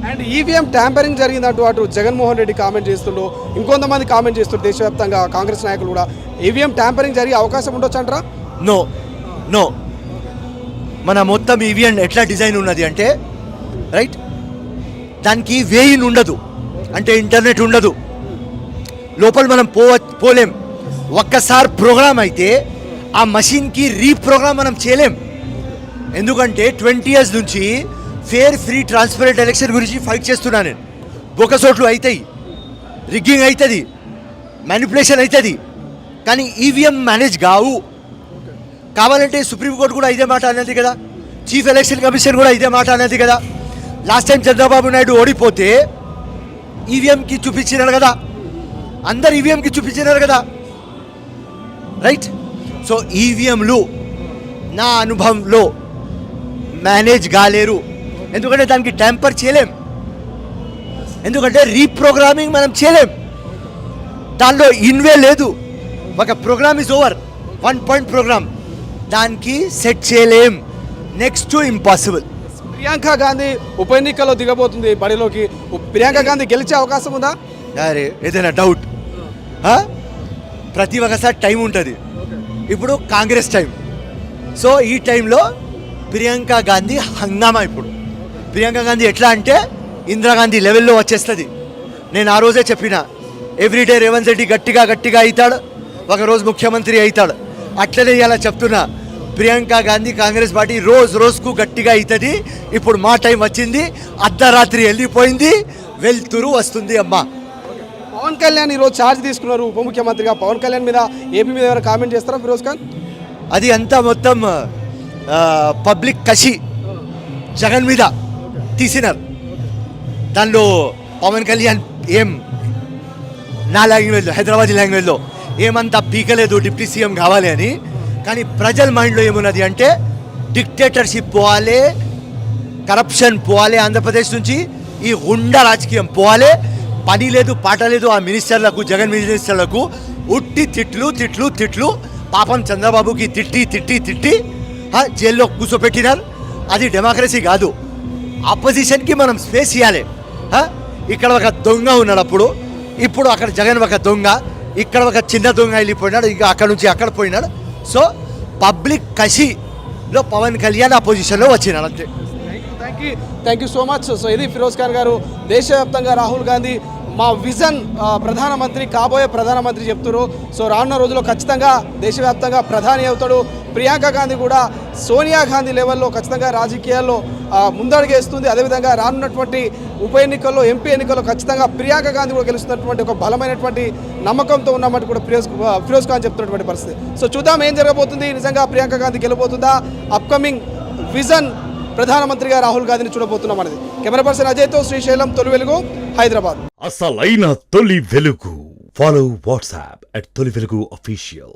And EVM tampering జరిగిందంటూ అటు Jaganmohan Reddy comment చేస్తుండో, ఇంకొంతమంది comment చేస్తుండ్రు దేశవ్యాప్తంగా కాంగ్రెస్ నాయకులు కూడా. ఈవీఎం ట్యాంపరింగ్ జరిగే అవకాశం ఉండొచ్చు అంటారా? నో నో, మన మొత్తం ఈవీఎం ఎట్లా డిజైన్ ఉన్నది అంటే రైట్, దానికి వేయిన్ ఉండదు, అంటే ఇంటర్నెట్ ఉండదు, లోపల మనం పోలేం. ఒక్కసారి ప్రోగ్రామ్ అయితే ఆ మషిన్కి రీప్రోగ్రామ్ మనం చేయలేం. ఎందుకంటే 20 years నుంచి ఫేర్ ఫ్రీ ట్రాన్స్పరెంట్ ఎలక్షన్ గురించి ఫైట్ చేస్తున్నా నేను. బొక్కసోట్లు అవుతాయి, రిగ్గింగ్ అవుతుంది, మ్యానిపులేషన్ అవుతుంది, కానీ ఈవీఎం మేనేజ్ కావాలంటే సుప్రీంకోర్టు కూడా ఇదే మాట అనేది కదా, చీఫ్ ఎలక్షన్ కమిషన్ కూడా ఇదే మాట అనేది కదా. లాస్ట్ టైం చంద్రబాబు నాయుడు ఓడిపోతే ఈవీఎంకి చూపించినారు కదా, అందరు ఈవీఎంకి చూపించినారు కదా, రైట్. సో ఈవీఎంలు నా అనుభవంలో మేనేజ్ కాలేరు, ఎందుకంటే దానికి ట్యాంపర్ చేయలేం, ఎందుకంటే రీప్రోగ్రామింగ్ మనం చేయలేం, దానిలో ఇన్వే లేదు. ఒక programme is over, 1 point programme, దానికి సెట్ చేయలేం, next to impossible. Priyanka Gandhi ఉప ఎన్నికల్లో దిగబోతుంది బడిలోకి. ప్రియాంక గాంధీ గెలిచే అవకాశం ఉందా? అరే ఏదైనా డౌట్? ప్రతి ఒక్కసారి టైం ఉంటుంది, ఇప్పుడు కాంగ్రెస్ టైం. సో ఈ టైంలో ప్రియాంక గాంధీ హంగామా. ఇప్పుడు ప్రియాంక గాంధీ ఎట్లా అంటే ఇందిరాగాంధీ లెవెల్లో వచ్చేస్తుంది. నేను ఆ రోజే చెప్పిన, ఎవ్రీడే రేవంత్ రెడ్డి గట్టిగా అవుతాడు, ఒకరోజు ముఖ్యమంత్రి అవుతాడు. అట్లనే ఇలా చెప్తున్నా, ప్రియాంక గాంధీ కాంగ్రెస్ పార్టీ రోజుకు గట్టిగా అవుతుంది. ఇప్పుడు మా టైం వచ్చింది, అర్ధరాత్రి వెళ్ళిపోయింది, వెళ్తురు వస్తుంది అమ్మా. పవన్ కళ్యాణ్ ఈరోజు ఛార్జ్ తీసుకున్నారు ఉప ముఖ్యమంత్రిగా. పవన్ కళ్యాణ్ మీద, ఏపీ మీద ఎవరైనా కామెంట్ చేస్తారా ఫిరోజ్ ఖాన్? అది అంతా మొత్తం పబ్లిక్ కసి జగన్ మీద తీసినారు. దానిలో పవన్ కళ్యాణ్ ఏం నా లాంగ్వేజ్లో, హైదరాబాదీ లాంగ్వేజ్లో ఏమంతా పీకలేదు డిప్యూటీ సీఎం కావాలి అని. కానీ ప్రజల మైండ్లో ఏమున్నది అంటే డిక్టేటర్షిప్ పోవాలి, కరప్షన్ పోవాలి, ఆంధ్రప్రదేశ్ నుంచి ఈ హుండా రాజకీయం పోవాలి. పని లేదు, పాట లేదు ఆ మినిస్టర్లకు, జగన్ మినిస్టర్లకు. ఉట్టి తిట్లు. పాపం చంద్రబాబుకి తిట్టి జైల్లో కూర్చోపెట్టినారు. అది డెమోక్రసీ కాదు. ఆపోజిషన్కి మనం స్పేస్ ఇవ్వాలి. ఇక్కడ ఒక దొంగ ఉన్నాడు, ఇప్పుడు అక్కడ జగన్ ఒక దొంగ, ఇక్కడ ఒక చిన్న దొంగ వెళ్ళిపోయినాడు, ఇంకా అక్కడ నుంచి అక్కడ పోయినాడు. సో పబ్లిక్ కసిలో పవన్ కళ్యాణ్ ఆ పొజిషన్లో వచ్చినాడు అంతే. Thank you so much. So ఇది ఫిరోజ్ ఖాన్ గారు. దేశవ్యాప్తంగా రాహుల్ గాంధీ మా విజన్, ప్రధానమంత్రి కాబోయే ప్రధానమంత్రి చెప్తారు. సో రానున్న రోజుల్లో ఖచ్చితంగా దేశవ్యాప్తంగా ప్రధాని అవుతాడు. ప్రియాంక గాంధీ కూడా సోనియా గాంధీ లెవెల్లో ఖచ్చితంగా రాజకీయాల్లో ముందడుగేస్తుంది. అదేవిధంగా రానున్నటువంటి ఉప ఎన్నికల్లో, ఎంపీ ఎన్నికల్లో ఖచ్చితంగా ప్రియాంక గాంధీ కూడా గెలుస్తున్నటువంటి ఒక బలమైనటువంటి నమ్మకంతో ఉన్నమాట కూడా ఫిరోజ్ ఖాన్ చెప్తున్నటువంటి పరిస్థితి. సో చూద్దాం ఏం జరగబోతుంది. నిజంగా ప్రియాంక గాంధీ గెలబోతుందా? అప్కమింగ్ విజన్ ప్రధానమంత్రిగా రాహుల్ గాంధీని చూడబోతున్నాం అనేది. కెమెరా పర్సన్ అజయ్తో శ్రీశైలం, తొలి వెలుగు, హైదరాబాద్. అసలైన తొలి వెలుగు. ఫాలో వాట్సాప్ @తొలి వెలుగు official.